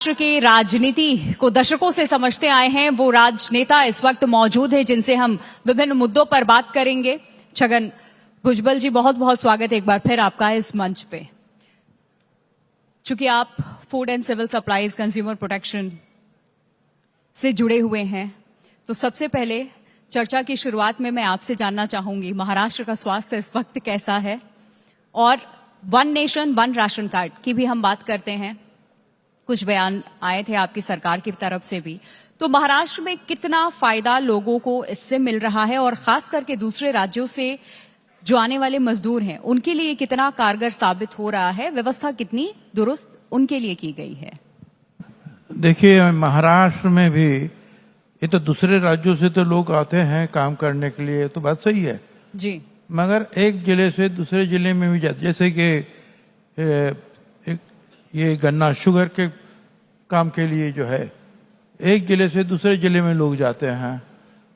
राष्ट्र की राजनीति को दशकों से समझते आए हैं वो राजनेता इस वक्त मौजूद है जिनसे हम विभिन्न मुद्दों पर बात करेंगे। छगन भुजबल जी, बहुत बहुत स्वागत एक बार फिर आपका इस मंच पे। चूंकि आप food and civil supplies consumer protection से जुड़े हुए हैं, तो सबसे पहले चर्चा की शुरुआत में मैं आपसे जानना चाहूंगी महाराष्ट्र का स्वास्थ्य इस वक्त कैसा है, और one nation one ration card की भी हम बात करते हैं। कुछ बयान आए थे आपकी सरकार की तरफ से भी, तो महाराष्ट्र में कितना फायदा लोगों को इससे मिल रहा है, और खास करके दूसरे राज्यों से जो आने वाले मजदूर हैं उनके लिए कितना कारगर साबित हो रहा है, व्यवस्था कितनी दुरुस्त उनके लिए की गई है? देखिए, महाराष्ट्र में भी ये तो दूसरे राज्यों से तो लोग आते हैं काम करने के लिए, तो बात सही है जी, मगर एक जिले से दूसरे जिले में भी जाते, जैसे कि ये गन्ना शुगर के काम के लिए जो है एक जिले से दूसरे जिले में लोग जाते हैं,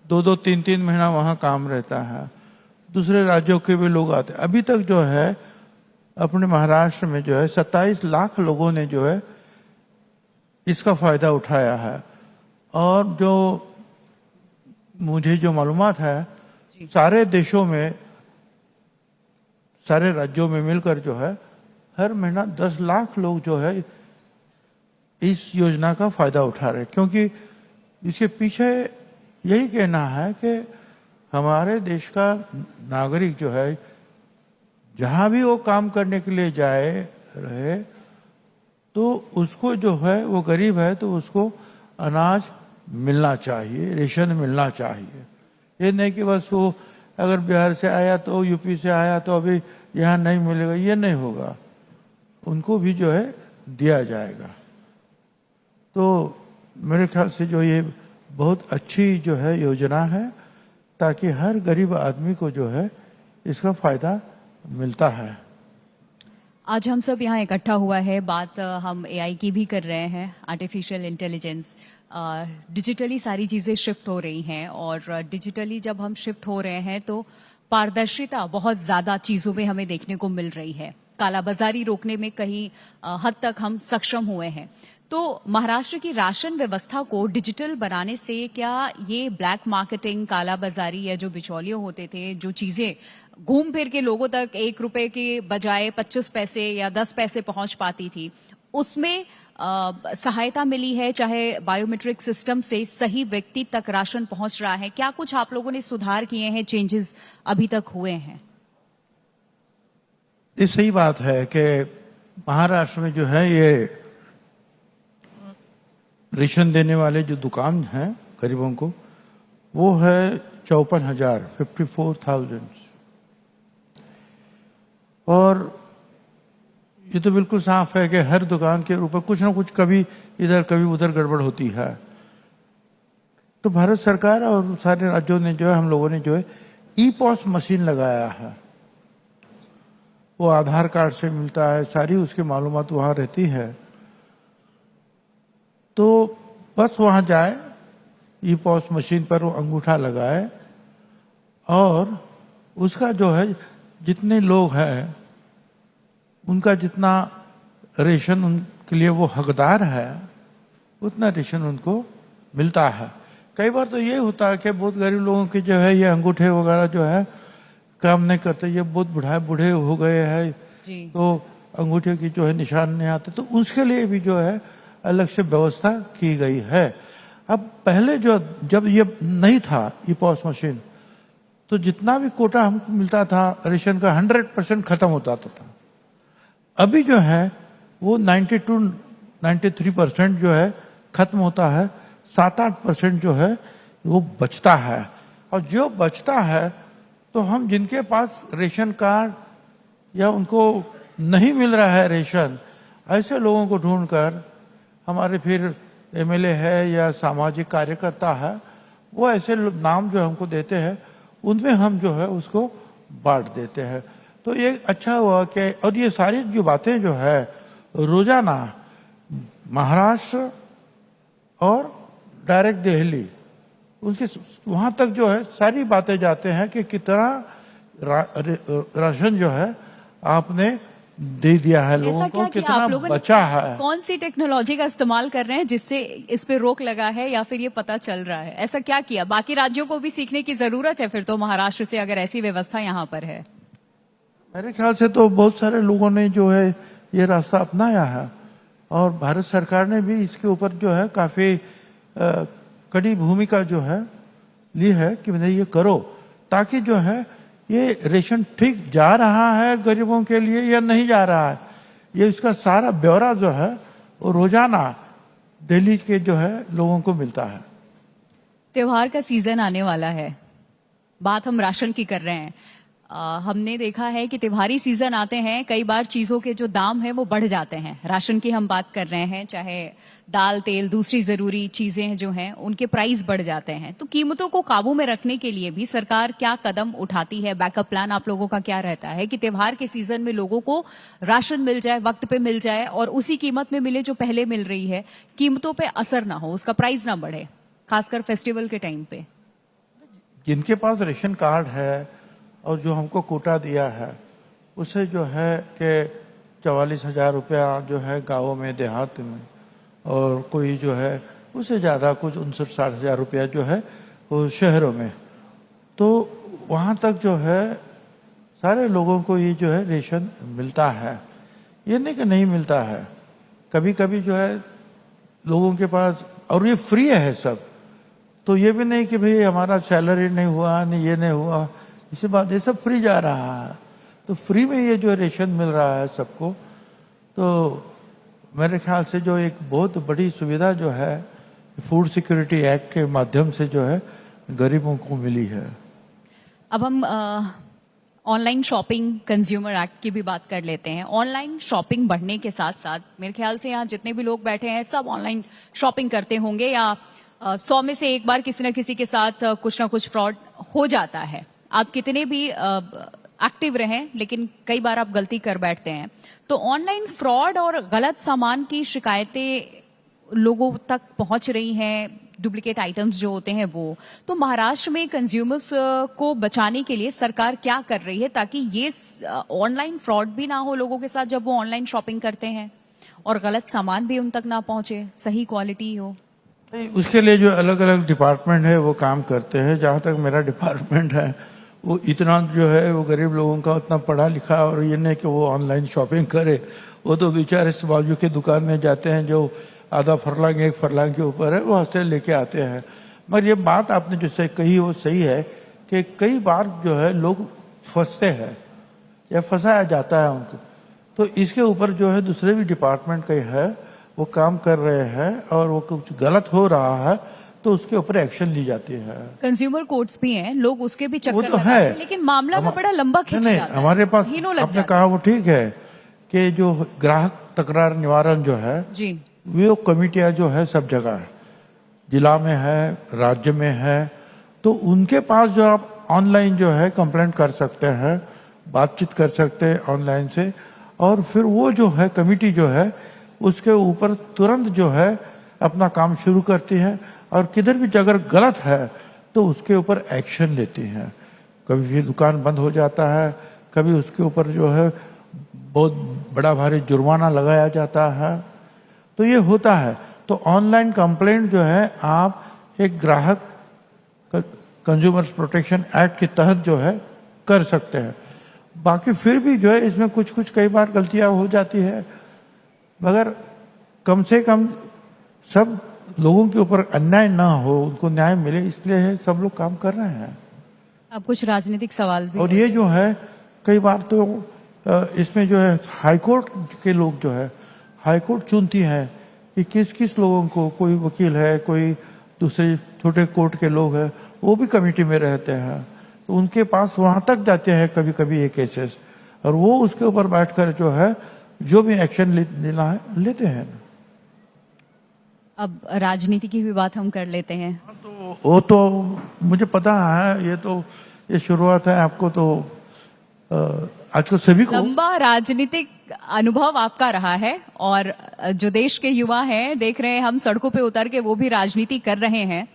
2-2, 3-3 महीना वहां काम रहता है। दूसरे राज्यों के भी लोग आते हैं। अभी तक जो है अपने महाराष्ट्र में जो है 27 लाख लोगों ने जो है इसका फायदा उठाया है, और जो मुझे जो मालूमात है सारे देशों में, सारे राज्यों में मिलकर जो है हर महीना 10 लाख लोग जो है इस योजना का फायदा उठा रहे हैं। क्योंकि इसके पीछे यही कहना है कि हमारे देश का नागरिक जो है जहां भी वो काम करने के लिए जाए रहे, तो उसको जो है वो गरीब है तो उसको अनाज मिलना चाहिए, रेशन मिलना चाहिए। ये नहीं कि बस वो अगर बिहार से आया तो यूपी से आया तो अभी यहाँ नहीं मिलेगा, ये नहीं होगा, उनको भी जो है दिया जाएगा। तो मेरे ख्याल से जो ये बहुत अच्छी जो है योजना है, ताकि हर गरीब आदमी को जो है इसका फायदा मिलता है। आज हम सब यहाँ इकट्ठा हुआ है, बात हम एआई की भी कर रहे हैं, आर्टिफिशियल इंटेलिजेंस। डिजिटली सारी चीजें शिफ्ट हो रही हैं, और डिजिटली जब हम शिफ्ट हो रहे हैं तो पारदर्शिता बहुत ज्यादा चीजों में हमें देखने को मिल रही है। कालाबाजारी रोकने में कहीं हद तक हम सक्षम हुए हैं। तो महाराष्ट्र की राशन व्यवस्था को डिजिटल बनाने से क्या ये ब्लैक मार्केटिंग, कालाबाजारी या जो बिचौलिए होते थे, जो चीजें घूम फिर के लोगों तक 1 रुपए के बजाय 25 पैसे या 10 पैसे पहुंच पाती थी, उसमें सहायता मिली है? चाहे बायोमेट्रिक सिस्टम से सही व्यक्ति तक राशन पहुंच रहा है? क्या कुछ आप लोगों ने सुधार किए हैं, चेंजेस अभी तक हुए हैं? ये सही बात है कि महाराष्ट्र में जो है ये रेशन देने वाले जो दुकान हैं गरीबों को, वो है 54,000 और ये तो बिल्कुल साफ है कि हर दुकान के ऊपर कुछ ना कुछ कभी इधर कभी उधर गड़बड़ होती है। तो भारत सरकार और सारे राज्यों ने जो है, हम लोगों ने जो है ई-पॉस मशीन लगाया है। वो आधार कार्ड से मिलता है, सारी उसकी मालूमात वहां रहती है। तो बस वहां जाए, ई-पॉस मशीन पर वो अंगूठा लगाए, और उसका जो है जितने लोग हैं उनका जितना रेशन उनके लिए वो हकदार है उतना रेशन उनको मिलता है। कई बार तो ये होता है कि बहुत गरीब लोगों के जो है ये अंगूठे वगैरह जो है काम नहीं करते, ये बहुत बूढ़े हो गए हैं, तो अंगूठे की जो है निशान नहीं आते, तो उसके लिए भी जो है अलग से व्यवस्था की गई है। अब पहले जब ये नहीं था ई-पॉस मशीन, तो जितना भी कोटा हमको मिलता था रेशन का 100% खत्म होता था। अभी जो है वो 92-93% जो है खत्म होता है, 7-8% जो है वो बचता है। और जो बचता है तो हम जिनके पास रेशन कार्ड या उनको नहीं मिल रहा है रेशन, ऐसे लोगों को ढूंढकर हमारे फिर एमएलए है या सामाजिक कार्यकर्ता है, वो ऐसे नाम जो हमको देते हैं उनमें हम जो है उसको बांट देते हैं। तो ये अच्छा हुआ कि, और ये सारी जो बातें जो है रोजाना महाराष्ट्र और डायरेक्ट दिल्ली उसके वहां तक जो है सारी बातें जाते हैं कि कितना राशन जो है आपने दे दिया है ऐसा लोगों क्या को, किया कितना आप लोगों ने? बचा है। कौन सी टेक्नोलॉजी का इस्तेमाल कर रहे हैं जिससे इस पे रोक लगा है, या फिर ये पता चल रहा है? ऐसा क्या किया? बाकी राज्यों को भी सीखने की जरूरत है फिर तो महाराष्ट्र से, अगर ऐसी व्यवस्था यहाँ पर है। मेरे ख्याल से तो बहुत सारे लोगों ने जो है ये रास्ता अपनाया है, और भारत सरकार ने भी इसके ऊपर जो है काफी कड़ी भूमिका जो है ली है कि नहीं ये करो, ताकि जो है ये रेशन ठीक जा रहा है गरीबों के लिए या नहीं जा रहा है, ये इसका सारा ब्यौरा जो है वो रोजाना दिल्ली के जो है लोगों को मिलता है। त्योहार का सीजन आने वाला है, बात हम राशन की कर रहे हैं। हमने देखा है कि त्योहारी सीजन आते हैं, कई बार चीजों के जो दाम है वो बढ़ जाते हैं। राशन की हम बात कर रहे हैं, चाहे दाल तेल दूसरी जरूरी चीजें जो हैं उनके प्राइस बढ़ जाते हैं। तो कीमतों को काबू में रखने के लिए भी सरकार क्या कदम उठाती है? बैकअप प्लान आप लोगों का क्या रहता है कि त्योहार के सीजन में लोगों को राशन मिल जाए, वक्त पे मिल जाए, और उसी कीमत में मिले जो पहले मिल रही है, कीमतों पे असर ना हो, उसका प्राइस ना बढ़े, खासकर फेस्टिवल के टाइम पे? जिनके पास रेशन कार्ड है और जो हमको कोटा दिया है, उसे जो है कि 44,000 रुपया जो है गाँवों में देहात में, और कोई जो है उससे ज़्यादा कुछ 59-60,000 रुपया जो है वो शहरों में। तो वहाँ तक जो है सारे लोगों को ये जो है रेशन मिलता है, ये नहीं कि नहीं मिलता है। कभी कभी जो है लोगों के पास, और ये फ्री है सब, तो ये भी नहीं कि भाई हमारा सैलरी नहीं हुआ, नहीं ये नहीं हुआ, इसी बात ये सब फ्री जा रहा है। तो फ्री में ये जो रेशन मिल रहा है सबको, तो मेरे ख्याल से जो एक बहुत बड़ी सुविधा जो है फूड सिक्योरिटी एक्ट के माध्यम से जो है गरीबों को मिली है। अब हम ऑनलाइन शॉपिंग कंज्यूमर एक्ट की भी बात कर लेते हैं। ऑनलाइन शॉपिंग बढ़ने के साथ साथ मेरे ख्याल से यहाँ जितने भी लोग बैठे हैं सब ऑनलाइन शॉपिंग करते होंगे, या 100 में से एक बार किसी न किसी के साथ कुछ ना कुछ फ्रॉड हो जाता है। आप कितने भी एक्टिव रहें, लेकिन कई बार आप गलती कर बैठते हैं। तो ऑनलाइन फ्रॉड और गलत सामान की शिकायतें लोगों तक पहुंच रही हैं, डुप्लीकेट आइटम्स जो होते हैं वो। तो महाराष्ट्र में कंज्यूमर्स को बचाने के लिए सरकार क्या कर रही है ताकि ये ऑनलाइन फ्रॉड भी ना हो लोगों के साथ जब वो ऑनलाइन शॉपिंग करते हैं, और गलत सामान भी उन तक ना पहुंचे, सही क्वालिटी हो? नहीं, उसके लिए जो अलग अलग डिपार्टमेंट है वो काम करते हैं। जहाँ तक मेरा डिपार्टमेंट है, वो इतना जो है वो गरीब लोगों का उतना पढ़ा लिखा, और ये नहीं कि वो ऑनलाइन शॉपिंग करे। वो तो बेचारे बाजू की दुकान में जाते हैं जो आधा फरलांग एक फरलांग के ऊपर है, वो हंसते लेके आते हैं। मगर ये बात आपने जैसे कही वो सही है कि कई बार जो है लोग फंसते हैं या फंसाया जाता है उनको। तो इसके ऊपर जो है दूसरे भी डिपार्टमेंट के है वो काम कर रहे हैं, और वो कुछ गलत हो रहा है तो उसके ऊपर एक्शन ली जाती है। कंज्यूमर कोर्ट्स भी हैं, लोग उसके भी चक्कर वो तो लगाते है, हैं, लेकिन मामला में बड़ा लंबा खिंच नहीं, जाता है। हमारे पास महीनों लग आपने जाते कहा वो ठीक है कि जो ग्राहक तकरार निवारण जो है जी, वो कमिटियां जो है सब जगह है, जिला में है, राज्य में है। तो उनके पास जो आप ऑनलाइन जो है कंप्लेंट कर सकते हैं, बातचीत कर सकते हैं ऑनलाइन से, और फिर वो जो है कमिटी जो है उसके ऊपर तुरंत जो है अपना काम शुरू करती है, और किधर भी अगर गलत है तो उसके ऊपर एक्शन लेती है। कभी भी दुकान बंद हो जाता है, कभी उसके ऊपर जो है बहुत बड़ा भारी जुर्माना लगाया जाता है। तो ये होता है। तो ऑनलाइन कंप्लेंट जो है आप एक ग्राहक कंज्यूमर्स प्रोटेक्शन एक्ट के तहत जो है कर सकते हैं। बाकी फिर भी जो है इसमें कुछ कुछ कई बार गलतियां हो जाती है, मगर कम से कम सब लोगों के ऊपर अन्याय ना हो, उनको न्याय मिले, इसलिए सब लोग काम कर रहे हैं। अब कुछ राजनीतिक सवाल भी। और ये जो है कई बार तो इसमें जो है हाईकोर्ट के लोग जो है, हाईकोर्ट चुनती है कि किस किस लोगों को, कोई वकील है, कोई दूसरे छोटे कोर्ट के लोग हैं, वो भी कमेटी में रहते हैं, तो उनके पास वहां तक जाते हैं कभी कभी ये केसेस, और वो उसके ऊपर बैठकर जो है जो भी एक्शन लेना है लेते हैं। अब राजनीति की भी बात हम कर लेते हैं। तो वो तो मुझे पता है, ये शुरुआत है, आपको तो आजकल सभी को लंबा राजनीतिक अनुभव आपका रहा है, और जो देश के युवा हैं देख रहे हैं हम सड़कों पे उतर के वो भी राजनीति कर रहे हैं।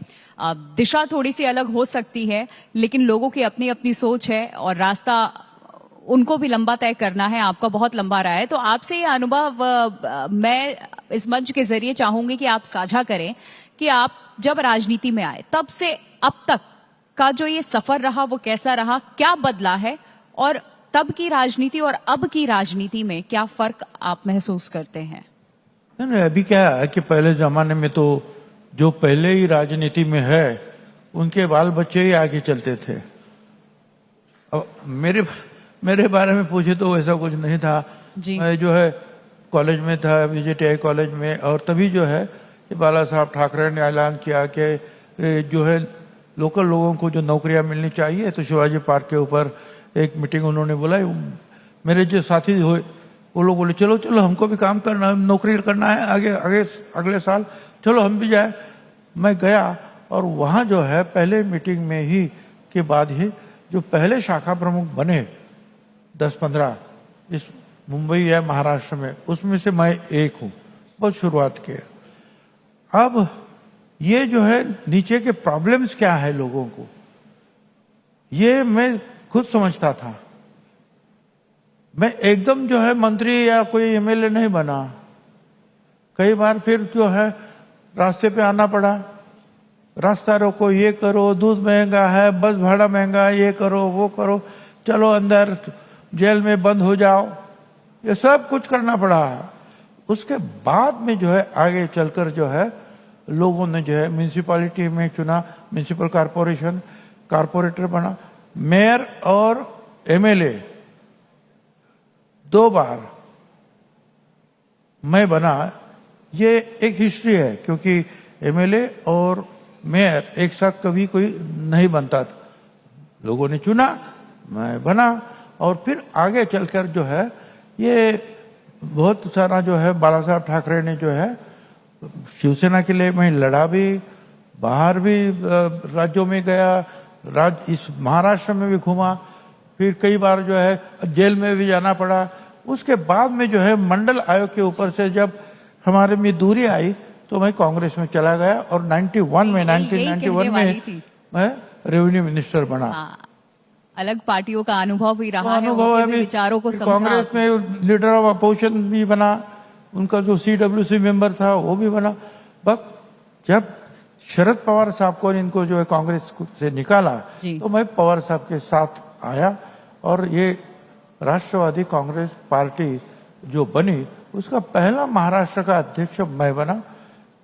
दिशा थोड़ी सी अलग हो सकती है, लेकिन लोगों की अपनी अपनी सोच है और रास्ता उनको भी लंबा तय करना है, आपका बहुत लंबा रहा है, तो आपसे ये अनुभव मैं इस मंच के जरिए चाहूंगी कि आप साझा करें कि आप जब राजनीति में आए तब से अब तक का जो ये सफर रहा वो कैसा रहा, क्या बदला है, और तब की राजनीति और अब की राजनीति में क्या फर्क आप महसूस करते हैं? नहीं, अभी क्या है कि पहले जमाने में तो जो पहले ही राजनीति में है उनके बाल बच्चे ही आगे चलते थे। अब मेरे बारे में पूछे तो वैसा कुछ नहीं था जी। मैं जो है कॉलेज में था, बीजेटीआई कॉलेज में, और तभी जो है ये बाला साहब ठाकरे ने ऐलान किया कि जो है लोकल लोगों को जो नौकरियां मिलनी चाहिए, तो शिवाजी पार्क के ऊपर एक मीटिंग उन्होंने बुलाई। मेरे जो साथी हुए वो लोग बोले चलो चलो हमको भी काम करना, नौकरी करना है आगे आगे अगले साल, चलो हम भी जाए। मैं गया और वहां जो है पहले मीटिंग में ही के बाद ही जो पहले शाखा प्रमुख बने 10-15 इस मुंबई या महाराष्ट्र में, उसमें से मैं एक हूं। बहुत शुरुआत की। अब ये जो है नीचे के प्रॉब्लम्स क्या है लोगों को, ये मैं खुद समझता था। मैं एकदम जो है मंत्री या कोई एमएलए नहीं बना। कई बार फिर जो है रास्ते पे आना पड़ा, रास्ता रोको, ये करो, दूध महंगा है, बस भाड़ा महंगा है, ये करो वो करो, चलो अंदर जेल में बंद हो जाओ, ये सब कुछ करना पड़ा। उसके बाद में जो है आगे चलकर जो है लोगों ने जो है म्यूनिसिपैलिटी में चुना, म्यूनिसिपल कॉरपोरेशन, कॉरपोरेटर बना, मेयर और एमएलए 2 बार मैं बना। ये एक हिस्ट्री है क्योंकि एमएलए और मेयर एक साथ कभी कोई नहीं बनता था। लोगों ने चुना, मैं बना, और फिर आगे चलकर जो है ये बहुत सारा जो है बाला साहब ठाकरे ने जो है शिवसेना के लिए मैं लड़ा भी, बाहर भी राज्यों में गया, इस महाराष्ट्र में भी घूमा, फिर कई बार जो है जेल में भी जाना पड़ा। उसके बाद में जो है मंडल आयोग के ऊपर से जब हमारे में दूरी आई तो मैं कांग्रेस में चला गया और 1991 में मैं रेवेन्यू मिनिस्टर बना। हाँ, अलग पार्टियों का अनुभव ही रहा है, अनुभव उनके है भी भी। विचारों को समझा। कांग्रेस में लीडर ऑफ अपोजिशन भी बना, उनका जो सीडब्ल्यूसी मेंबर था वो भी बना। बस जब शरद पवार साहब को इनको जो है कांग्रेस से निकाला तो मैं पवार साहब के साथ आया और ये राष्ट्रवादी कांग्रेस पार्टी जो बनी उसका पहला महाराष्ट्र का अध्यक्ष मैं बना,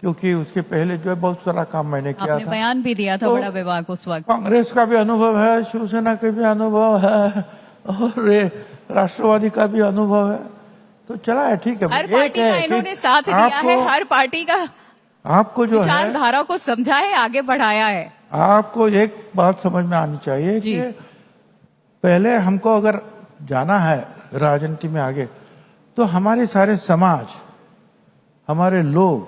क्योंकि उसके पहले जो है बहुत सारा काम मैंने किया आपने था। बयान भी दिया था तो बड़ा विभाग उस वक्त। कांग्रेस का भी अनुभव है, शिवसेना का भी अनुभव है और ये राष्ट्रवादी का भी अनुभव है, तो चला है, ठीक है। हर पार्टी का इन्होंने साथ दिया है, हर पार्टी का आपको जो है विचारधारा को समझा है, आगे बढ़ाया है। आपको एक बात समझ में आनी चाहिए कि पहले हमको अगर जाना है राजनीति में आगे तो हमारे सारे समाज, हमारे लोग,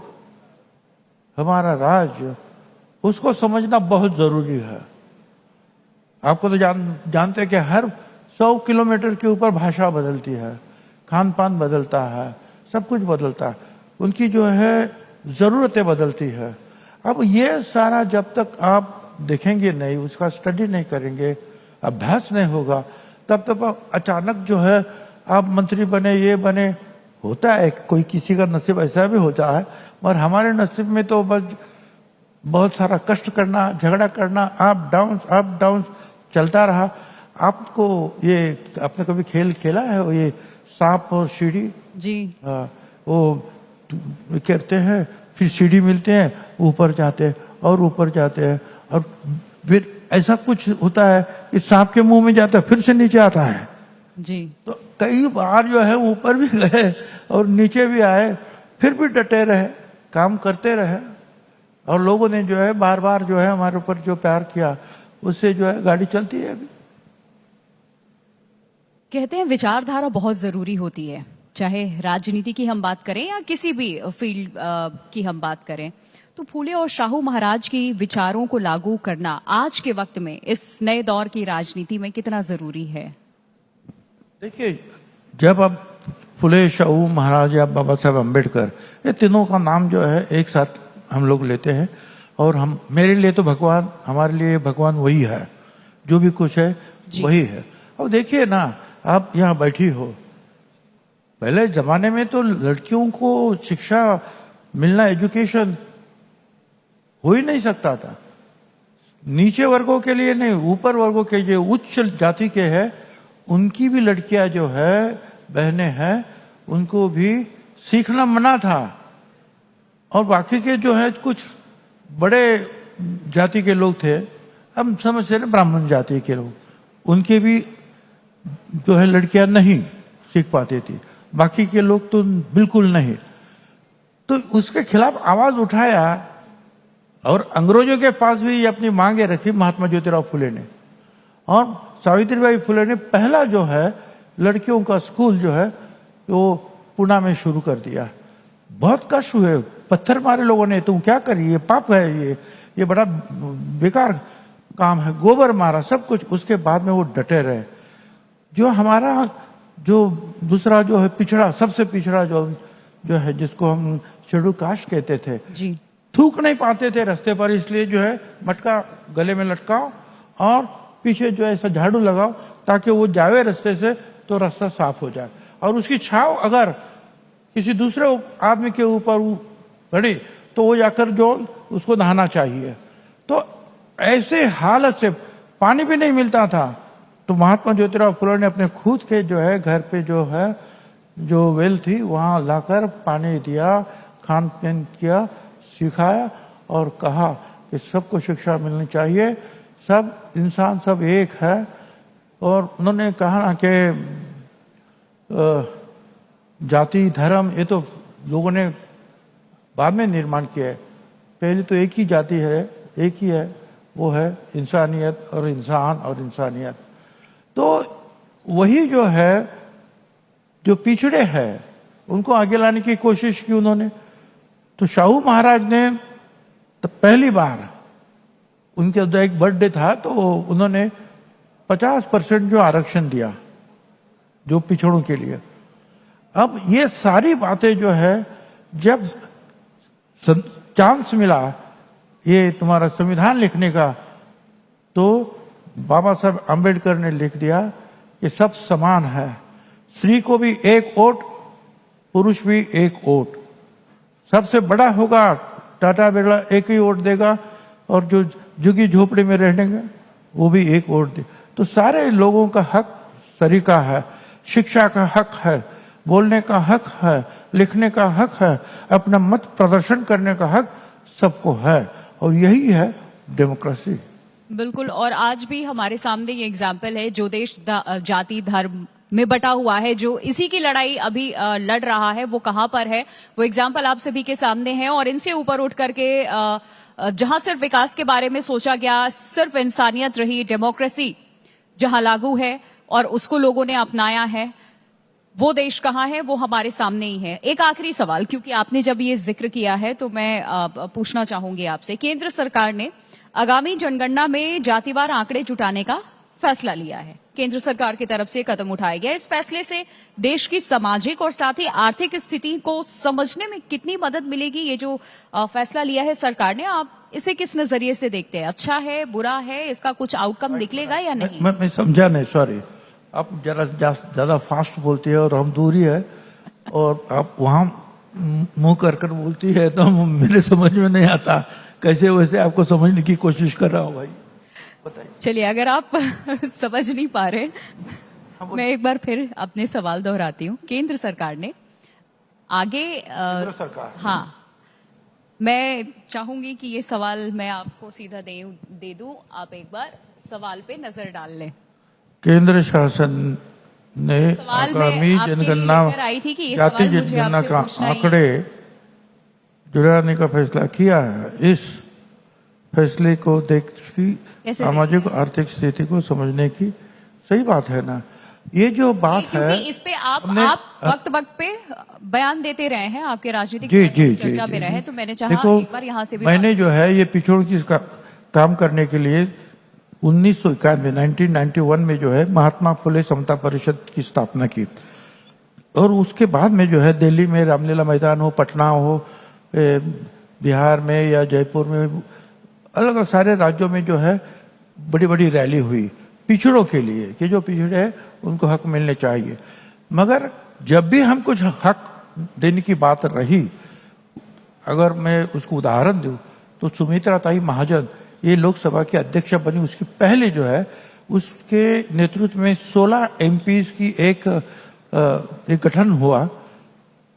हमारा राज्य, उसको समझना बहुत जरूरी है। आपको तो जानते हैं कि हर 100 किलोमीटर के ऊपर भाषा बदलती है, खान पान बदलता है, सब कुछ बदलता है, उनकी जो है जरूरतें बदलती है। अब ये सारा जब तक आप देखेंगे नहीं, उसका स्टडी नहीं करेंगे, अभ्यास नहीं होगा, तब तक अचानक जो है आप मंत्री बने, ये बने, होता है कोई किसी का नसीब ऐसा भी होता है, मगर हमारे नसीब में तो बस बहुत सारा कष्ट करना, झगड़ा करना, अप डाउन चलता रहा। आपको ये आपने कभी खेल खेला है वो ये सांप और सीढ़ी? जी वो कहते हैं फिर सीढ़ी मिलते हैं, ऊपर जाते हैं और ऊपर जाते हैं, और फिर ऐसा कुछ होता है कि सांप के मुंह में जाता है फिर से नीचे आता है। जी तो कई बार जो है ऊपर भी गए और नीचे भी आए, फिर भी डटे रहे, काम करते रहे, और लोगों ने जो है बार बार जो है हमारे ऊपर जो प्यार किया उससे जो है गाड़ी चलती है अभी। कहते हैं विचारधारा बहुत जरूरी होती है, चाहे राजनीति की हम बात करें या किसी भी फील्ड की हम बात करें, तो फूले और शाहू महाराज की विचारों को लागू करना आज के वक्त में इस नए दौर की राजनीति में कितना जरूरी है? देखिए, जब आप फुले शाहू महाराज या बाबा साहब अम्बेडकर, ये तीनों का नाम जो है एक साथ हम लोग लेते हैं, और हम, मेरे लिए तो भगवान, हमारे लिए भगवान वही है, जो भी कुछ है वही है। अब देखिए ना, आप यहाँ बैठी हो। पहले जमाने में तो लड़कियों को शिक्षा मिलना, एजुकेशन हो ही नहीं सकता था। नीचे वर्गों के लिए नहीं, ऊपर वर्गों के जो उच्च जाति के हैं उनकी भी लड़कियां जो है, बहनें हैं, उनको भी सीखना मना था। और बाकी के जो है कुछ बड़े जाति के लोग थे, हम समझते हैं ब्राह्मण जाति के लोग, उनके भी जो है लड़कियां नहीं सीख पाती थी, बाकी के लोग तो बिल्कुल नहीं। तो उसके खिलाफ आवाज उठाया और अंग्रेजों के पास भी ये अपनी मांगे रखी महात्मा ज्योतिराव फुले ने। और सावित्रीबाई फुले ने पहला जो है लड़कियों का स्कूल जो है वो पुणे में शुरू कर दिया। बहुत कष्ट हुए, पत्थर मारे लोगों ने, तुम क्या करिए, ये पाप है, ये बड़ा बेकार काम है, गोबर मारा, सब कुछ। उसके बाद में वो डटे रहे। जो हमारा जो दूसरा जो है पिछड़ा, सबसे पिछड़ा जो है जिसको हम शेड्यूल कास्ट कहते थे जी, थूक नहीं पाते थे रास्ते पर, इसलिए जो है मटका गले में लटकाओ और पीछे जो है ऐसा झाड़ू लगाओ ताकि वो जावे रास्ते से तो रास्ता साफ हो जाए। और उसकी छाव अगर किसी दूसरे आदमी के ऊपर पड़ी तो वो जाकर जो उसको नहाना चाहिए। तो ऐसे हालत से पानी भी नहीं मिलता था, तो महात्मा ज्योतिराव फुले ने अपने खुद के जो है घर पे जो है जो वेल थी वहां लाकर पानी दिया, खान पान किया, सिखाया और कहा कि सबको शिक्षा मिलनी चाहिए, सब इंसान सब एक है। और उन्होंने कहा ना कि जाति धर्म ये तो लोगों ने बाद में निर्माण किया है, पहले तो एक ही जाति है, एक ही है, वो है इंसानियत और इंसान और इंसानियत। तो वही जो है जो पिछड़े हैं उनको आगे लाने की कोशिश की उन्होंने। तो शाहू महाराज ने तो पहली बार उनके एक बर्थडे था तो उन्होंने 50% जो आरक्षण दिया जो पिछड़ों के लिए। अब ये सारी बातें जो है जब चांस मिला ये तुम्हारा संविधान लिखने का, तो बाबा साहब आम्बेडकर ने लिख दिया कि सब समान है, स्त्री को भी एक वोट, पुरुष भी एक वोट, सबसे बड़ा होगा टाटा बिरला एक ही वोट देगा और जो झुग्गी झोपड़ी में रहेंगे वो भी एक वोट दे। तो सारे लोगों का हक सरीका है, शिक्षा का हक है, बोलने का हक है, लिखने का हक है, अपना मत प्रदर्शन करने का हक सबको है, और यही है डेमोक्रेसी। बिल्कुल। और आज भी हमारे सामने ये एग्जाम्पल है, जो देश जाति धर्म में बटा हुआ है, जो इसी की लड़ाई अभी लड़ रहा है, वो कहां पर है, वो एग्जाम्पल आप सभी के सामने है। और इनसे ऊपर उठ करके जहां सिर्फ विकास के बारे में सोचा गया, सिर्फ इंसानियत रही, डेमोक्रेसी जहां लागू है और उसको लोगों ने अपनाया है, वो देश कहां है, वो हमारे सामने ही है। एक आखिरी सवाल, क्योंकि आपने जब ये जिक्र किया है तो मैं पूछना चाहूंगी आपसे। केंद्र सरकार ने आगामी जनगणना में जातिवार आंकड़े जुटाने का फैसला लिया है, केंद्र सरकार की तरफ से कदम उठाया गया। इस फैसले से देश की सामाजिक और साथ ही आर्थिक स्थिति को समझने में कितनी मदद मिलेगी? ये जो फैसला लिया है सरकार ने, आप इसे किस नजरिए से देखते हैं? अच्छा है, बुरा है, इसका कुछ आउटकम निकलेगा या नहीं? मैं समझा नहीं, सॉरी। आप जरा ज्यादा फास्ट बोलती है और हम दूरी है, और आप वहां मुंह कर बोलती है तो मेरे समझ में नहीं आता। कैसे वैसे आपको समझने की कोशिश कर रहा हूँ भाई, बताइए। चलिए, अगर आप समझ नहीं पा रहे, मैं एक बार फिर अपने सवाल दोहराती हूँ। केंद्र सरकार ने आगे सरकार, हाँ, मैं चाहूंगी कि ये सवाल मैं आपको सीधा दे दूं, आप एक बार सवाल पे नजर डाल लें। केंद्र शासन ने सवाल आगामी में आपके लिए जनगणना लेकर आई थी कि ये जाति सवाल मुझे जनगणना आपसे का पूछना ही है। आंकड़े जुड़ाने का फैसला किया है। इस फैसले को देखी कैसे सामाजिक आर्थिक स्थिति को समझने की सही बात है ना। ये जो बात है, क्योंकि इस पे आप वक्त पे बयान देते रहे हैं, आपके राजनीतिक जी जी चर्चा जी, पे रहे, तो मैंने चाहा देखो, एक बार यहाँ से भी मैंने जो है ये पिछड़ों की काम करने के लिए 1991 में जो है महात्मा फुले समता परिषद की स्थापना की। और उसके बाद में जो है दिल्ली में रामलीला मैदान हो, पटना हो, बिहार में या जयपुर में, अलग अलग सारे राज्यों में जो है बड़ी बड़ी रैली हुई। पिछड़ों के लिए कि जो पिछड़े हैं उनको हक मिलने चाहिए। मगर जब भी हम कुछ हक देने की बात रही, अगर मैं उसको उदाहरण दूं तो सुमित्रा ताई महाजन ये लोकसभा की अध्यक्ष बनी, उसके पहले जो है उसके नेतृत्व में 16 एमपीज की एक गठन हुआ,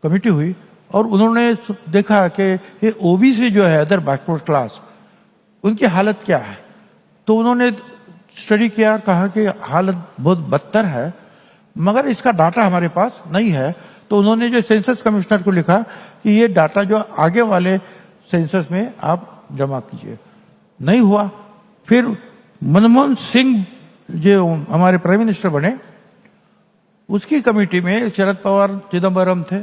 कमेटी हुई, और उन्होंने देखा कि ये ओबीसी जो है अदर बैकवर्ड क्लास, उनकी हालत क्या है। तो उन्होंने स्टडी किया, कहा कि हालत बहुत बदतर है, मगर इसका डाटा हमारे पास नहीं है। तो उन्होंने जो सेंसस कमिश्नर को लिखा कि ये डाटा जो आगे वाले सेंसस में आप जमा कीजिए। नहीं हुआ। फिर मनमोहन सिंह जो हमारे प्राइम मिनिस्टर बने, उसकी कमेटी में शरद पवार चिदम्बरम थे,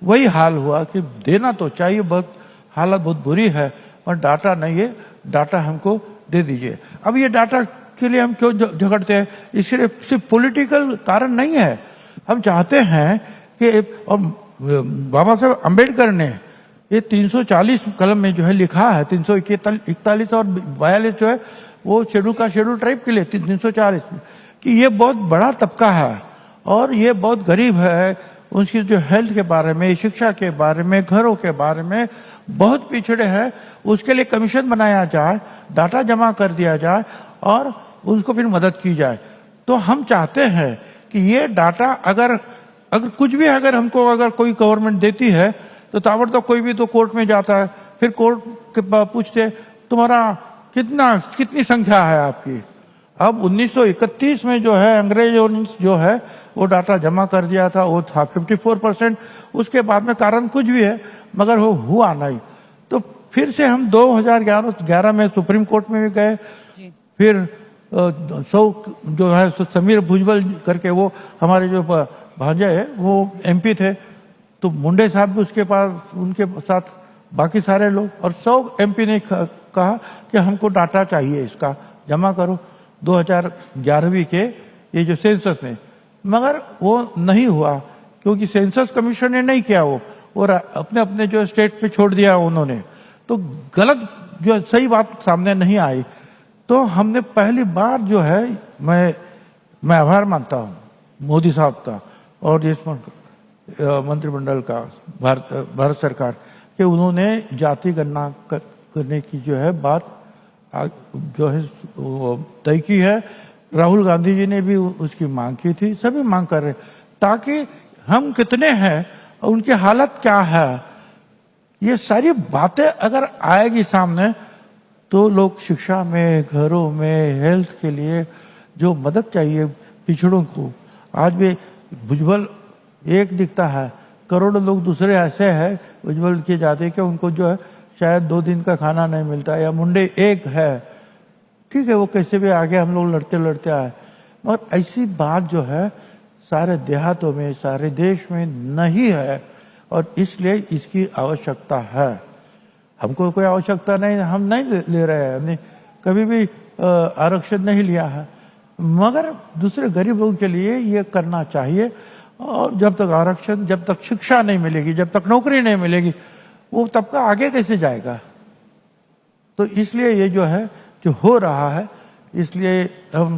वही हाल हुआ कि देना तो चाहिए, बहुत हालत बहुत बुरी है, पर डाटा नहीं है, डाटा हमको दे दीजिए। अब ये डाटा के लिए हम क्यों झगड़ते हैं? इसके लिए सिर्फ पॉलिटिकल कारण नहीं है। हम चाहते हैं कि, और बाबा साहब अम्बेडकर ने ये 340 कलम में जो है लिखा है, 341 और 42 जो है वो शेड्यूल ट्राइब के लिए 340 कि ये बहुत बड़ा तबका है और ये बहुत गरीब है, उसकी जो हेल्थ के बारे में, शिक्षा के बारे में, घरों के बारे में बहुत पिछड़े हैं। उसके लिए कमीशन बनाया जाए, डाटा जमा कर दिया जाए और उसको फिर मदद की जाए। तो हम चाहते हैं कि ये डाटा अगर कुछ भी अगर कोई गवर्नमेंट देती है तो ताबड़तोड़ कोई भी तो कोर्ट में जाता है, फिर कोर्ट के पूछते तुम्हारा कितनी संख्या है आपकी। अब 1931 में जो है अंग्रेजों ने जो है वो डाटा जमा कर दिया था, वो था 54%। उसके बाद में कारण कुछ भी है मगर वो हुआ नहीं। तो फिर से हम 2011 में सुप्रीम कोर्ट में भी गए। फिर जो है समीर भुजबल करके वो हमारे जो भांजा है वो एमपी थे, तो मुंडे साहब भी उसके पास, उनके साथ बाकी सारे लोग, और 100 एमपी ने कहा कि हमको डाटा चाहिए, इसका जमा करो 2011वीं के ये जो सेंसस में। मगर वो नहीं हुआ क्योंकि सेंसस कमीशन ने नहीं किया, वो अपने अपने जो स्टेट पे छोड़ दिया उन्होंने। तो गलत जो सही बात सामने नहीं आई। तो हमने पहली बार जो है, मैं आभार मानता हूँ मोदी साहब का और इस मंत्रिमंडल का, भारत सरकार के, उन्होंने जाति गणना करने की जो है बात जो है तय की है। राहुल गांधी जी ने भी उसकी मांग की थी, सभी मांग कर रहे, ताकि हम कितने हैं और उनकी हालत क्या है, ये सारी बातें अगर आएगी सामने तो लोग शिक्षा में, घरों में, हेल्थ के लिए जो मदद चाहिए पिछड़ों को, आज भी भुजबल एक दिखता है, करोड़ों लोग दूसरे ऐसे हैं भुजबल की जाति के, उनको जो है शायद 2 दिन का खाना नहीं मिलता, या मुंडे एक है, ठीक है, वो कैसे भी आगे हम लोग लड़ते आए। मगर ऐसी बात जो है सारे देहातों में, सारे देश में नहीं है, और इसलिए इसकी आवश्यकता है। हमको कोई आवश्यकता नहीं, हम नहीं ले रहे हैं, हमने कभी भी आरक्षण नहीं लिया है, मगर दूसरे गरीब लोगों के लिए ये करना चाहिए। और जब तक आरक्षण, जब तक शिक्षा नहीं मिलेगी, जब तक नौकरी नहीं मिलेगी, वो तबका आगे कैसे जाएगा। तो इसलिए ये जो है जो हो रहा है, इसलिए हम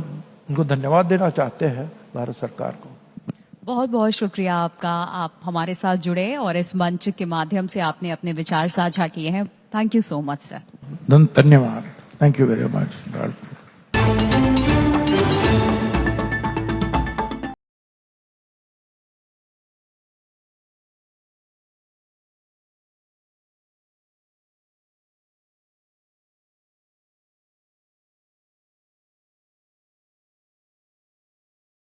उनको धन्यवाद देना चाहते हैं भारत सरकार को। बहुत बहुत शुक्रिया आपका, आप हमारे साथ जुड़े और इस मंच के माध्यम से आपने अपने विचार साझा किए हैं। Thank you so much sir. धन्यवाद, थैंक यू वेरी मच।